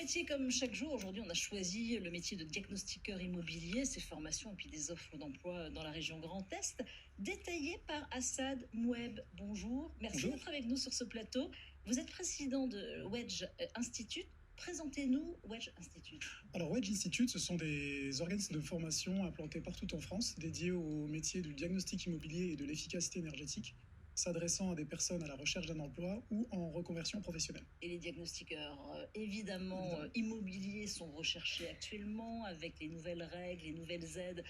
métier comme chaque jour. Aujourd'hui, on a choisi le métier de diagnostiqueur immobilier, ses formations et puis des offres d'emploi dans la région Grand Est, détaillées par Assad Moueb. Bonjour, merci Bonjour. d'être avec nous sur ce plateau. Vous êtes président de Wedge Institute. Présentez-nous Wedge Institute. Alors Wedge Institute, ce sont des organismes de formation implantés partout en France, dédiés au métier du diagnostic immobilier et de l'efficacité énergétique, s'adressant à des personnes à la recherche d'un emploi ou en reconversion professionnelle. Et les diagnostiqueurs, évidemment, immobiliers sont recherchés actuellement avec les nouvelles règles, les nouvelles aides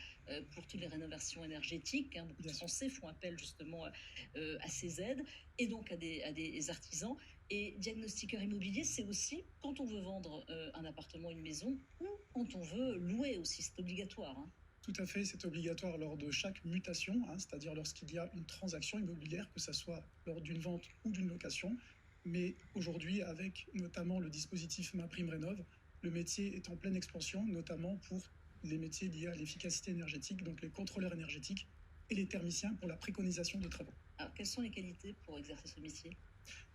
pour toutes les rénovations énergétiques. Beaucoup de Français font appel justement à ces aides et donc à des artisans. Et diagnostiqueur immobilier, c'est aussi quand on veut vendre un appartement, une maison, ou quand on veut louer aussi, c'est obligatoire. Tout à fait, c'est obligatoire lors de chaque mutation, c'est-à-dire lorsqu'il y a une transaction immobilière, que ce soit lors d'une vente ou d'une location. Mais aujourd'hui, avec notamment le dispositif MaPrimeRénov', le métier est en pleine expansion, notamment pour les métiers liés à l'efficacité énergétique, donc les contrôleurs énergétiques et les thermiciens pour la préconisation de travaux. Alors, quelles sont les qualités pour exercer ce métier ?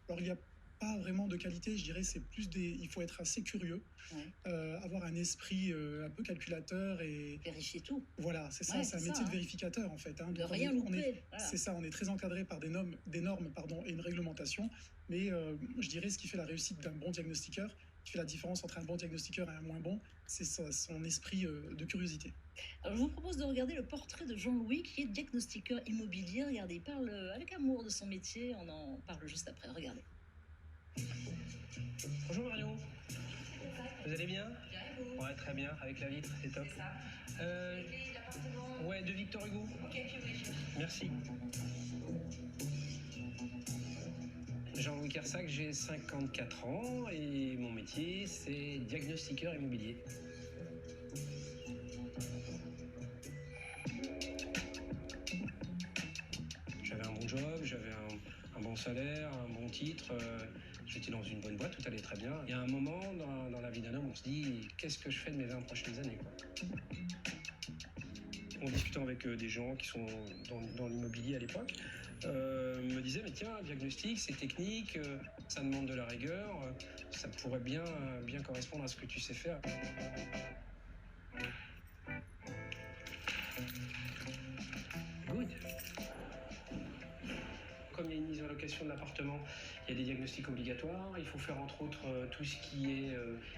Alors, il y a pas vraiment de qualité, je dirais, c'est plus il faut être assez curieux, avoir un esprit un peu calculateur et vérifier tout. Voilà, c'est ça, c'est un métier de vérificateur en fait. De rien louper. C'est ça, on est très encadré par des normes et une réglementation. Mais je dirais ce qui fait la réussite d'un bon diagnostiqueur, qui fait la différence entre un bon diagnostiqueur et un moins bon, c'est son esprit de curiosité. Alors je vous propose de regarder le portrait de Jean-Louis, qui est diagnostiqueur immobilier. Regardez, il parle avec amour de son métier. On en parle juste après. Regardez. Bonjour Marion. Vous allez bien? Ouais, très bien, avec la vitre, c'est top. C'est ça. L'appartement. Ouais, de Victor Hugo. Ok, puis oui. Merci. Jean-Louis Kersac, j'ai 54 ans et mon métier, c'est diagnostiqueur immobilier. J'avais un bon job, j'avais un bon salaire, un bon titre, j'étais dans une bonne boîte, tout allait très bien. Il y a un moment dans la vie d'un homme, on se dit qu'est-ce que je fais de mes 20 prochaines années, quoi. En discutant avec des gens qui sont dans l'immobilier à l'époque, me disaient mais tiens, diagnostic, c'est technique, ça demande de la rigueur, ça pourrait bien correspondre à ce que tu sais faire. Good. Comme il y a une mise en location de l'appartement, il y a des diagnostics obligatoires. Il faut faire entre autres tout ce qui est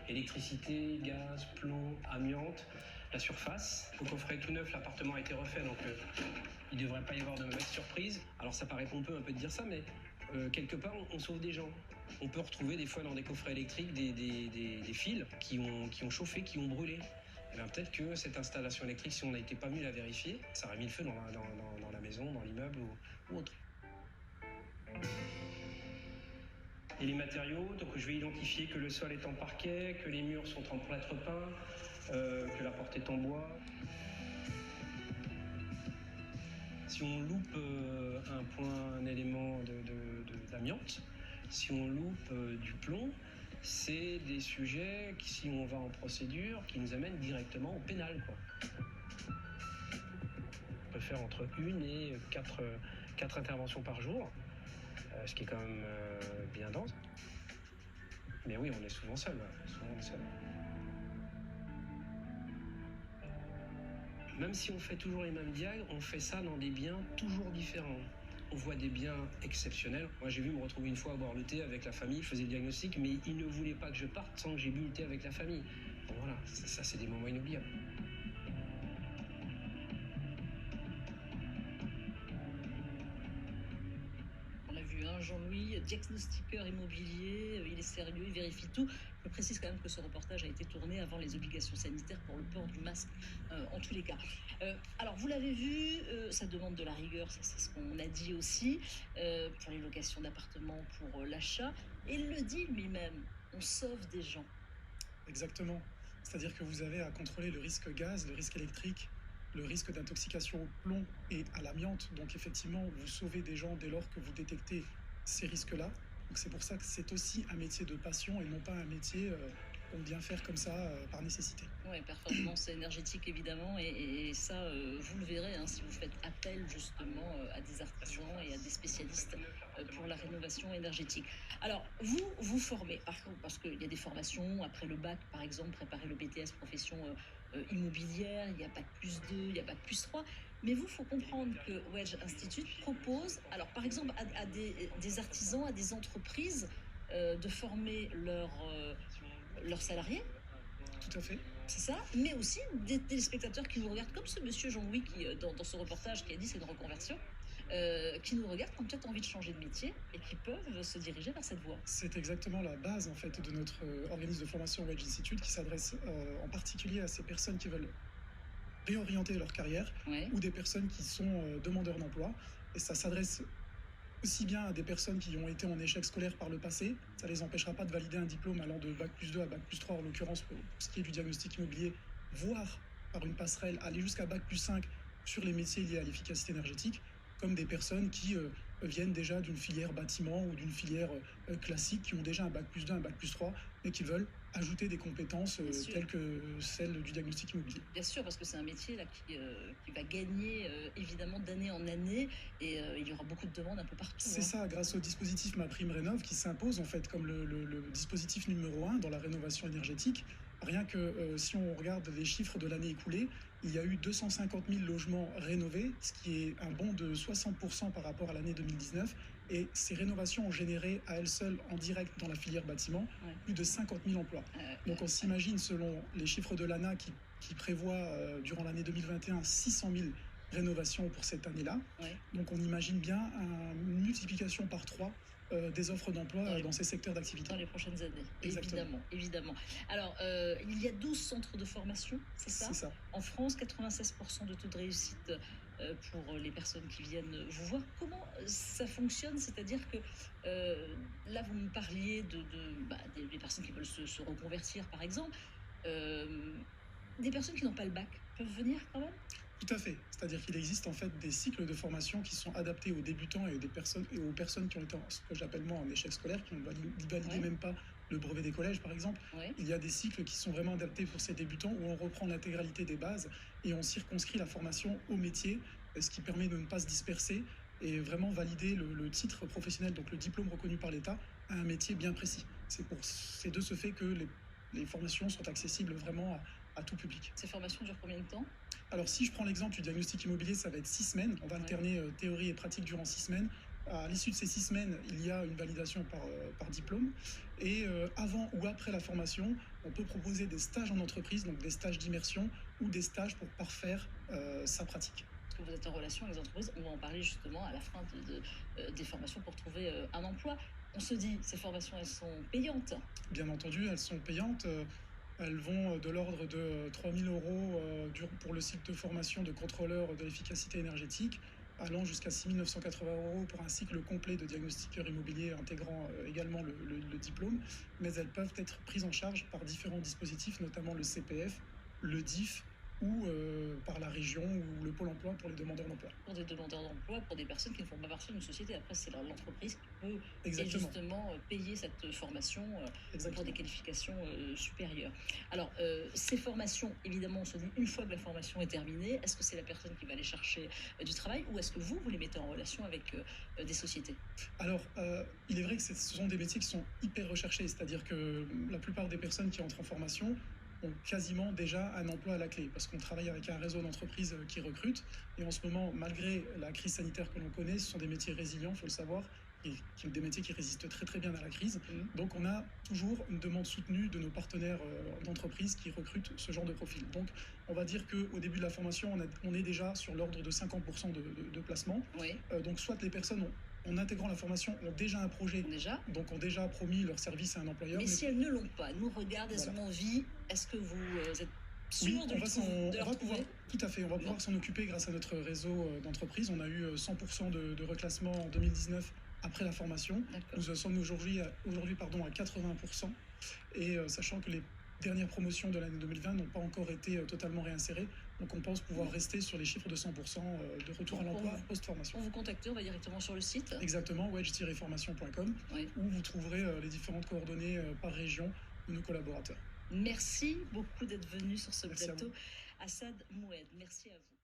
électricité, gaz, plomb, amiante, la surface. Au coffret tout neuf, l'appartement a été refait, donc il ne devrait pas y avoir de mauvaise surprise. Alors ça paraît pompeux un peu de dire ça, mais quelque part on sauve des gens. On peut retrouver des fois dans des coffrets électriques des fils qui ont chauffé, qui ont brûlé. Eh bien, peut-être que cette installation électrique, si on n'était pas venu la vérifier, ça aurait mis le feu dans la maison, dans l'immeuble ou autre. Et les matériaux, donc je vais identifier que le sol est en parquet, que les murs sont en plâtre peint, que la porte est en bois. Si on loupe un élément d'amiante, si on loupe du plomb, c'est des sujets qui, si on va en procédure, qui nous amènent directement au pénal, quoi. On peut faire entre 1 et 4 interventions par jour. Ce qui est quand même bien dense. Mais oui, on est souvent seul. Même si on fait toujours les mêmes diagnes, on fait ça dans des biens toujours différents. On voit des biens exceptionnels. Moi, j'ai vu me retrouver une fois à boire le thé avec la famille, je faisais le diagnostic, mais ils ne voulaient pas que je parte sans que j'ai bu le thé avec la famille. Bon, voilà, ça c'est des moments inoubliables. On l'a vu, Jean-Louis, diagnostiqueur immobilier, il est sérieux, il vérifie tout. Je précise quand même que ce reportage a été tourné avant les obligations sanitaires pour le port du masque, en tous les cas. Alors, vous l'avez vu, ça demande de la rigueur, ça c'est ce qu'on a dit aussi, pour les locations d'appartements, pour l'achat. Et il le dit lui-même, on sauve des gens. Exactement. C'est-à-dire que vous avez à contrôler le risque gaz, le risque électrique, le risque d'intoxication au plomb et à l'amiante. Donc effectivement, vous sauvez des gens dès lors que vous détectez ces risques-là. Donc c'est pour ça que c'est aussi un métier de passion et non pas un métier on vient faire comme ça par nécessité. Oui, performance énergétique évidemment, et ça, vous le verrez si vous faites appel justement à des artisans et à des spécialistes pour la rénovation énergétique. Alors, vous formez, par contre, parce qu'il y a des formations après le bac, par exemple, préparer le BTS profession immobilière, il y a bac plus 2, il y a bac plus 3, mais il faut comprendre que Wedge Institute propose, alors par exemple, à des artisans, à des entreprises, de former leurs salariés. Tout à fait. C'est ça, mais aussi des téléspectateurs qui nous regardent, comme ce monsieur Jean-Louis qui, dans ce reportage, qui a dit c'est une reconversion, qui nous regardent, qui ont peut-être envie de changer de métier et qui peuvent se diriger vers cette voie. C'est exactement la base en fait de notre organisme de formation Wedge Institute, qui s'adresse en particulier à ces personnes qui veulent réorienter leur carrière, Ouais. ou des personnes qui sont demandeurs d'emploi. Et ça s'adresse aussi bien à des personnes qui ont été en échec scolaire par le passé. Ça ne les empêchera pas de valider un diplôme allant de bac plus 2 à bac plus 3, en l'occurrence pour ce qui est du diagnostic immobilier, voire par une passerelle aller jusqu'à bac plus 5 sur les métiers liés à l'efficacité énergétique, comme des personnes qui viennent déjà d'une filière bâtiment ou d'une filière classique, qui ont déjà un bac plus 2, un bac plus 3, mais qui veulent ajouter des compétences telles que celles du diagnostic immobilier. Bien sûr, parce que c'est un métier là qui va gagner évidemment d'année en année, et il y aura beaucoup de demandes un peu partout. C'est ça, grâce au dispositif MaPrimeRénov, qui s'impose en fait comme le dispositif numéro 1 dans la rénovation énergétique. Rien que si on regarde les chiffres de l'année écoulée, il y a eu 250 000 logements rénovés, ce qui est un bond de 60% par rapport à l'année 2019. Et ces rénovations ont généré à elles seules, en direct dans la filière bâtiment, plus de 50 000 emplois. Donc on s'imagine, selon les chiffres de l'ANA qui prévoit durant l'année 2021 600 000 rénovations pour cette année-là. Ouais. Donc on imagine bien une multiplication par 3 des offres d'emploi dans ces secteurs d'activité. Dans les prochaines années, Exactement. évidemment. Alors, il y a 12 centres de formation, c'est ça? C'est ça. En France, 96% de taux de réussite pour les personnes qui viennent vous voir. Comment ça fonctionne? C'est-à-dire que là, vous me parliez des personnes qui veulent se reconvertir, par exemple. Des personnes qui n'ont pas le bac peuvent venir quand même? Tout à fait. C'est-à-dire qu'il existe en fait des cycles de formation qui sont adaptés aux débutants et aux personnes qui ont été ce que j'appelle moi en échec scolaire, qui n'ont validé même pas le brevet des collèges par exemple. Ouais. Il y a des cycles qui sont vraiment adaptés pour ces débutants, où on reprend l'intégralité des bases et on circonscrit la formation au métier, ce qui permet de ne pas se disperser et vraiment valider le titre professionnel, donc le diplôme reconnu par l'État, à un métier bien précis. C'est de ce fait que les formations sont accessibles vraiment à tout public. Ces formations durent combien de temps? Alors si je prends l'exemple du diagnostic immobilier, ça va être 6 semaines. On va alterner théorie et pratique durant 6 semaines. À l'issue de ces 6 semaines, il y a une validation par diplôme. Et avant ou après la formation, on peut proposer des stages en entreprise, donc des stages d'immersion ou des stages pour parfaire sa pratique. Parce que vous êtes en relation avec les entreprises, on va en parler justement à la fin des formations pour trouver un emploi. On se dit, ces formations, elles sont payantes? Bien entendu, elles sont payantes. Elles vont de l'ordre de 3 000 euros pour le cycle de formation de contrôleur de l'efficacité énergétique, allant jusqu'à 6 980 euros pour un cycle complet de diagnostiqueur immobilier intégrant également le diplôme. Mais elles peuvent être prises en charge par différents dispositifs, notamment le CPF, le DIF, ou par la région ou le pôle emploi pour les demandeurs d'emploi. Pour des demandeurs d'emploi, pour des personnes qui ne font pas partie d'une société. Après, c'est l'entreprise qui peut justement payer cette formation pour des qualifications supérieures. Alors, ces formations, évidemment, on se dit, une fois que la formation est terminée, est-ce que c'est la personne qui va aller chercher du travail, ou est-ce que vous les mettez en relation avec des sociétés? Alors, il est vrai que ce sont des métiers qui sont hyper recherchés, c'est-à-dire que la plupart des personnes qui entrent en formation ont quasiment déjà un emploi à la clé, parce qu'on travaille avec un réseau d'entreprises qui recrutent. Et en ce moment, malgré la crise sanitaire que l'on connaît, ce sont des métiers résilients, il faut le savoir, et des métiers qui résistent très très bien à la crise. Donc on a toujours une demande soutenue de nos partenaires d'entreprises qui recrutent ce genre de profil. Donc on va dire qu'au début de la formation, on est déjà sur l'ordre de 50% de placement. Oui. Donc soit les personnes en intégrant la formation, ont déjà un projet, donc ont déjà promis leur service à un employeur. Mais si elles ne l'ont pas, nous regardent, elles ont envie, est-ce que vous êtes sûr de leur trouver? Tout à fait, on va pouvoir s'en occuper grâce à notre réseau d'entreprises. On a eu 100% de reclassement en 2019 après la formation. Nous sommes aujourd'hui à 80%, et sachant que les dernières promotions de l'année 2020 n'ont pas encore été totalement réinsérées. Donc on pense pouvoir rester sur les chiffres de 100% de retour à l'emploi post-formation. On vous contacte, on va directement sur le site. Exactement, wedge-formation.com, où vous trouverez les différentes coordonnées par région de nos collaborateurs. Merci beaucoup d'être venu sur ce Merci à plateau. vous. Assad Moued, merci à vous.